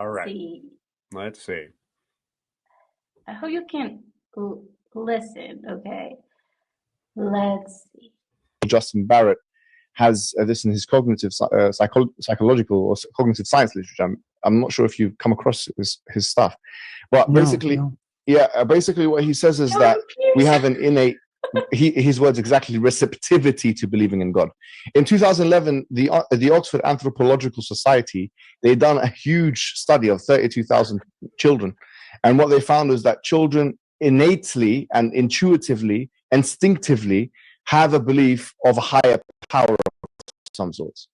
All right. See, Let's see. I hope you can listen. Okay, let's see. Justin Barrett has this in his cognitive psychological or cognitive science literature. I'm not sure if you've come across his stuff, but basically, basically what he says is that we have an innate, his words exactly, receptivity to believing in God. In 2011, the Oxford Anthropological Society, they done a huge study of 32,000 children, and what they found is that children innately and intuitively, instinctively have a belief of a higher power of some sorts.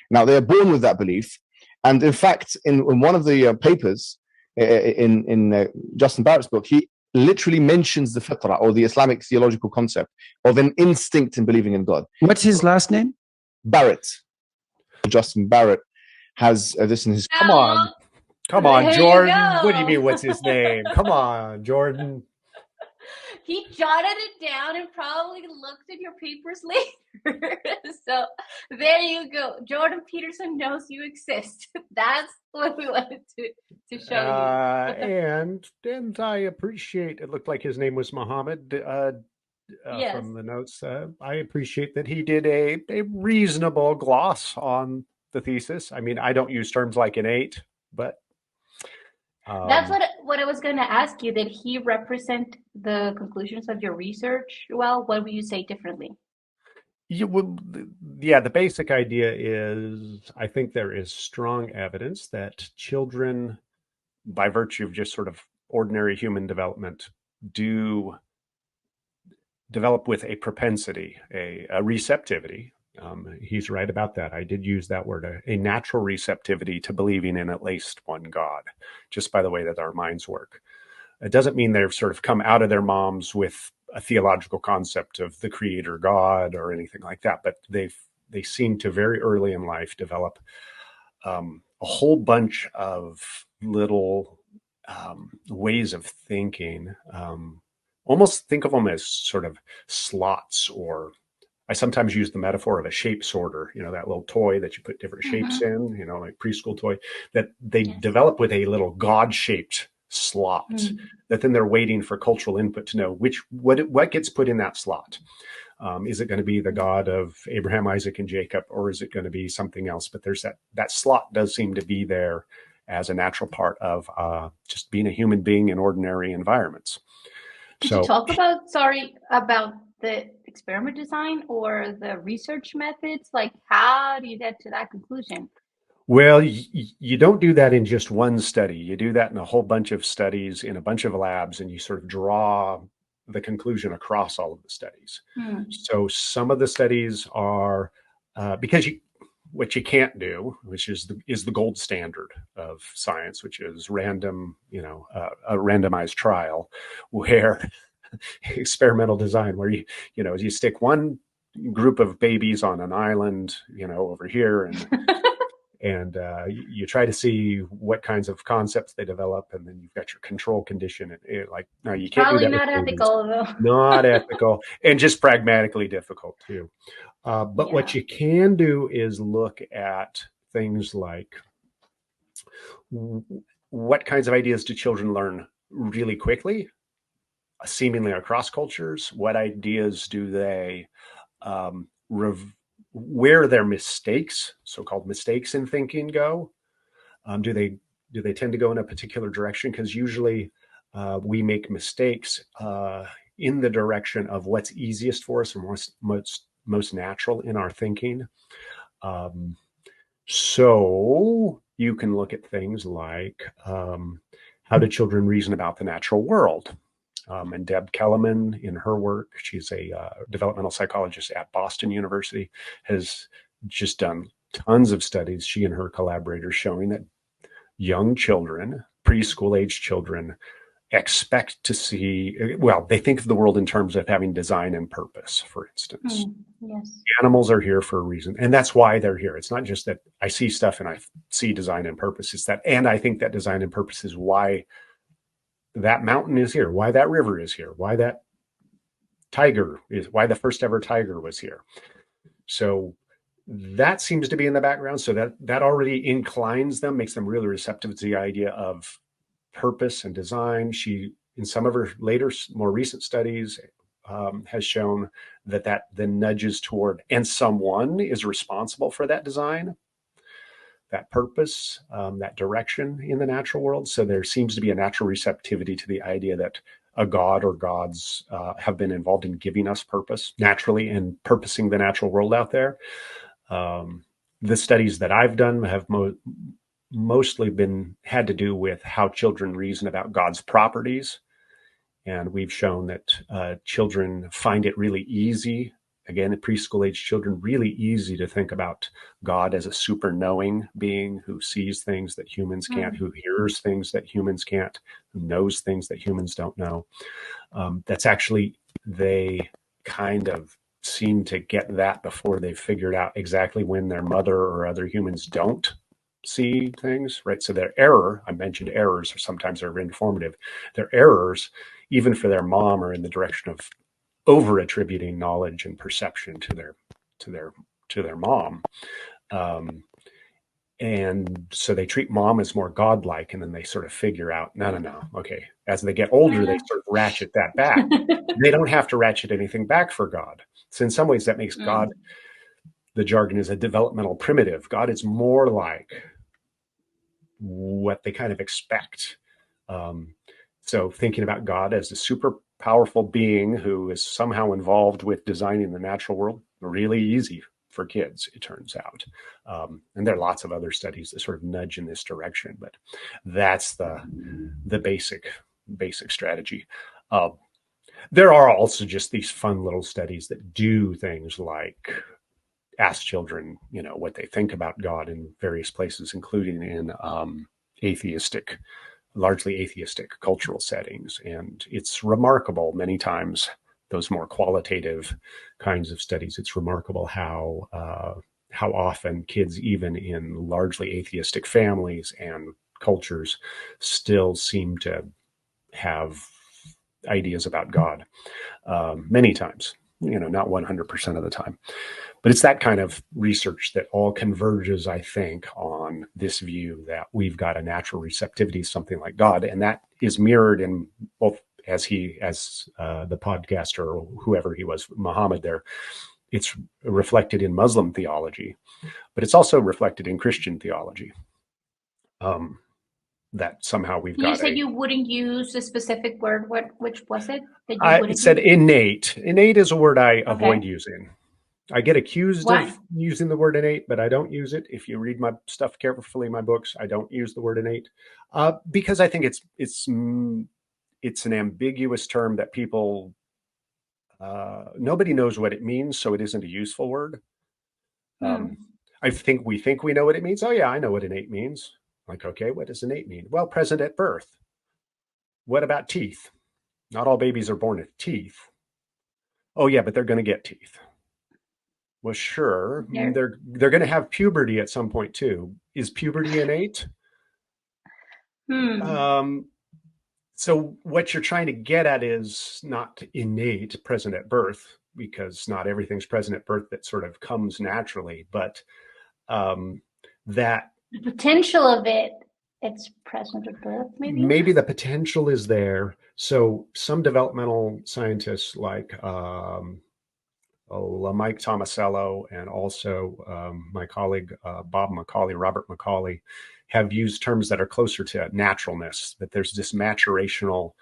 Now, they're born with that belief. And in fact, in one of the papers in Justin Barrett's book, he literally mentions the fitrah, or the Islamic theological concept of an instinct in believing in God. What's his last name? Barrett. Justin Barrett has this in his... Come on, Jordan. What do you mean, what's his name? Come on, Jordan. He jotted it down and probably looked at your papers later. So there you go. Jordan Peterson knows you exist. That's what we wanted to show you. And I appreciate, it looked like his name was Muhammad yes. From the notes. I appreciate that he did a reasonable gloss on the thesis. I mean, I don't use terms like innate, but that's what I was going to ask you. Did he represent the conclusions of your research well? What would you say differently? The basic idea is, I think there is strong evidence that children, by virtue of just sort of ordinary human development, do develop with a propensity, a receptivity. He's right about that. I did use that word, a natural receptivity to believing in at least one God, just by the way that our minds work. It doesn't mean they've sort of come out of their moms with a theological concept of the creator God or anything like that, but they seem to very early in life develop a whole bunch of little ways of thinking. Almost think of them as sort of slots, or I sometimes use the metaphor of a shape sorter, that little toy that you put different shapes in, like preschool toy, that they develop with a little God-shaped slot that then they're waiting for cultural input to know what gets put in that slot. Is it going to be the God of Abraham, Isaac, and Jacob, or is it going to be something else? But there's that slot does seem to be there as a natural part of just being a human being in ordinary environments. Could you talk about the experiment design or the research methods? Like, how do you get to that conclusion? Well, you don't do that in just one study. You do that in a whole bunch of studies in a bunch of labs, and you sort of draw the conclusion across all of the studies. So some of the studies are, because what you can't do, which is the gold standard of science, which is random, a randomized trial, where experimental design, where you stick one group of babies on an island, over here, and you try to see what kinds of concepts they develop, and then you've got your control condition. And no, you can't Probably do that. Not ethical, though. Not ethical, and just pragmatically difficult too. But what you can do is look at things like what kinds of ideas do children learn really quickly, seemingly across cultures. What ideas do they where their mistakes, so-called mistakes in thinking, go? Do they tend to go in a particular direction? Because usually we make mistakes in the direction of what's easiest for us and most natural in our thinking. So you can look at things like how do children reason about the natural world? And Deb Kellerman, in her work, she's a developmental psychologist at Boston University, has just done tons of studies, she and her collaborators, showing that young children, preschool age children, expect to see, they think of the world in terms of having design and purpose, for instance. Yes. Animals are here for a reason, and that's why they're here. It's not just that I see stuff and I see design and purpose. It's that, and I think that design and purpose is why that mountain is here, why that river is here, why that tiger is, why the first ever tiger was here. So that seems to be in the background. So that already inclines them, makes them really receptive to the idea of purpose and design. She, in some of her later, more recent studies, has shown that then nudges toward, and someone is responsible for that design, that purpose, that direction in the natural world. So there seems to be a natural receptivity to the idea that a god or gods have been involved in giving us purpose naturally and purposing the natural world out there. The studies that I've done have mostly had to do with how children reason about God's properties. And we've shown that children find it really easy, again, at preschool age children, really easy to think about God as a super knowing being who sees things that humans can't, who hears things that humans can't, who knows things that humans don't know. That's actually, they kind of seem to get that before they've figured out exactly when their mother or other humans don't see things, right? So their error, I mentioned errors, or sometimes they're informative. Their errors, even for their mom, are in the direction of over attributing knowledge and perception to their mom. And so they treat mom as more godlike, and then they sort of figure out, no. Okay. As they get older, they sort of ratchet that back. They don't have to ratchet anything back for God. So in some ways that makes God, the jargon is a developmental primitive. God is more like what they kind of expect. So thinking about God as a super powerful being who is somehow involved with designing the natural world, really easy for kids, it turns out. And there are lots of other studies that sort of nudge in this direction, but that's the basic strategy. There are also just these fun little studies that do things like ask children, what they think about God in various places, including in largely atheistic cultural settings. And it's remarkable many times, those more qualitative kinds of studies, it's remarkable how often kids, even in largely atheistic families and cultures, still seem to have ideas about God. Many times, not 100% of the time. But it's that kind of research that all converges, I think, on this view that we've got a natural receptivity to something like God. And that is mirrored in both, as the podcaster or whoever he was, Muhammad there, it's reflected in Muslim theology, but it's also reflected in Christian theology. That somehow we've got. You said you wouldn't use a specific word. Which was it? It said innate. Innate is a word I avoid using. I get accused of using the word innate, but I don't use it. If you read my stuff carefully, my books, I don't use the word innate because I think it's an ambiguous term that people, nobody knows what it means, so it isn't a useful word. I think we know what it means. Oh yeah, I know what innate means. Like, okay, what does innate mean? Well, present at birth. What about teeth? Not all babies are born with teeth. Oh yeah, but they're going to get teeth. Well, sure. They're going to have puberty at some point too. Is puberty innate? So what you're trying to get at is not innate, present at birth, because not everything's present at birth that sort of comes naturally, but that the potential of it's present at birth, maybe? Maybe the potential is there. So some developmental scientists like Mike Tomasello and also my colleague Robert Macaulay, have used terms that are closer to naturalness, that there's this maturational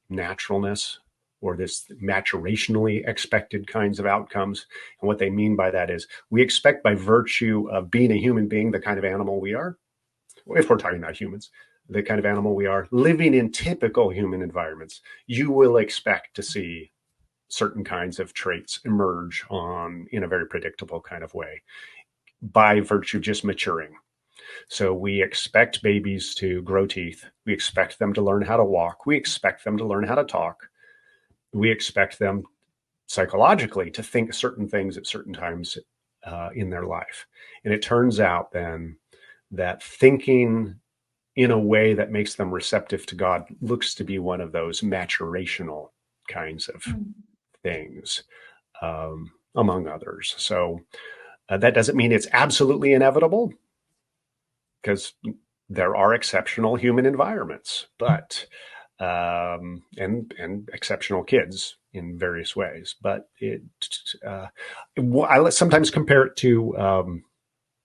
naturalness or this maturationally expected kinds of outcomes. And what they mean by that is we expect, by virtue of being a human being, the kind of animal we are, if we're talking about humans, the kind of animal we are, living in typical human environments, you will expect to see certain kinds of traits emerge in a very predictable kind of way by virtue of just maturing. So we expect babies to grow teeth. We expect them to learn how to walk. We expect them to learn how to talk. We expect them psychologically to think certain things at certain times in their life. And it turns out then that thinking in a way that makes them receptive to God looks to be one of those maturational kinds of things, among others. So That doesn't mean it's absolutely inevitable, because there are exceptional human environments, but and exceptional kids in various ways. But I sometimes compare it to.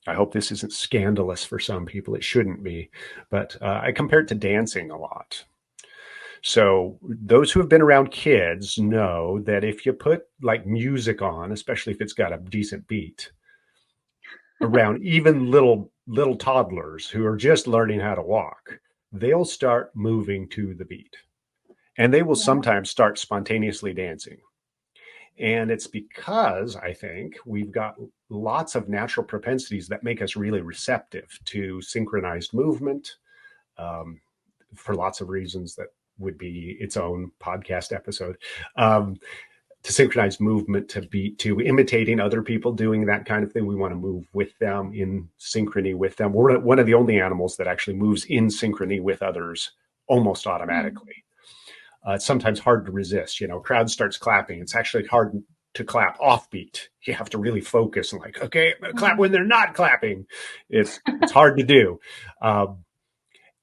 I hope this isn't scandalous for some people. It shouldn't be, but I compare it to dancing a lot. So those who have been around kids know that if you put like music on, especially if it's got a decent beat, around even little toddlers who are just learning how to walk, they'll start moving to the beat, and they will sometimes start spontaneously dancing. And it's because I think we've got lots of natural propensities that make us really receptive to synchronized movement, for lots of reasons that would be its own podcast episode. To synchronize movement, to imitating other people doing that kind of thing. We want to move with them, in synchrony with them. We're one of the only animals that actually moves in synchrony with others almost automatically. It's sometimes hard to resist. You know, crowd starts clapping. It's actually hard to clap offbeat. You have to really focus and like, okay, I'm going to clap when they're not clapping. It's hard to do. And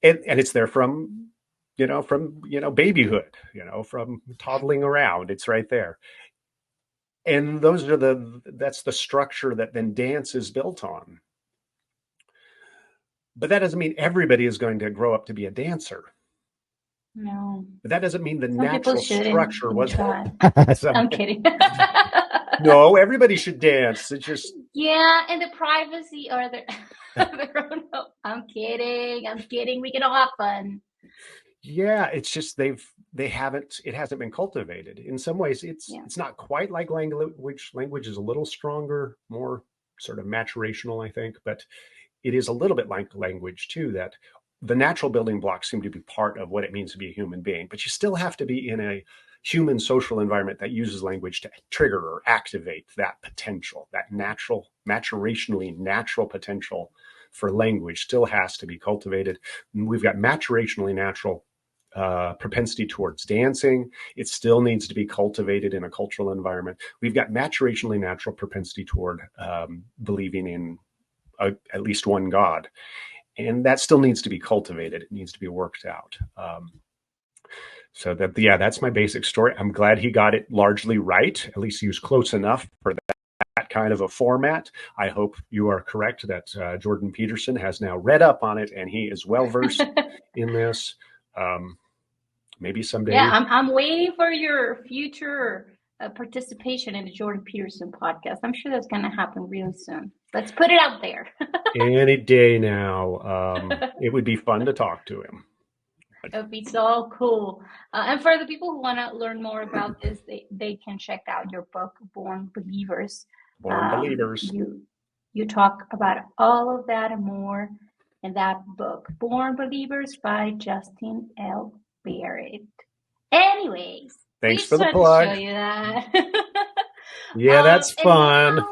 it's there from babyhood, from toddling around. It's right there. And that's the structure that then dance is built on. But that doesn't mean everybody is going to grow up to be a dancer. No. But that doesn't mean the Some natural structure was. I'm kidding. No, everybody should dance. It's just. Yeah, and the privacy or the grown up. I'm kidding. We can all have fun. Yeah, it's just it hasn't been cultivated. In some ways, it's not quite like language. Language is a little stronger, more sort of maturational, I think, but it is a little bit like language too, that the natural building blocks seem to be part of what it means to be a human being, but you still have to be in a human social environment that uses language to trigger or activate that potential, that maturationally natural potential for language still has to be cultivated. And we've got maturationally natural propensity towards dancing. It still needs to be cultivated in a cultural environment. We've got maturationally natural propensity toward believing in at least one God. And that still needs to be cultivated. It needs to be worked out. That's my basic story. I'm glad he got it largely right. At least he was close enough for that kind of a format. I hope you are correct that Jordan Peterson has now read up on it and he is well versed in this. Maybe someday. Yeah, I'm waiting for your future participation in the Jordan Peterson podcast. I'm sure that's going to happen really soon. Let's put it out there. Any day now. It would be fun to talk to him. It would be so cool. And for the people who want to learn more about this, they can check out your book, Born Believers. Born Believers. You talk about all of that and more in that book, Born Believers by Justin L. Barrett. Anyways, thanks for the plug. show you that. Yeah, that's fun.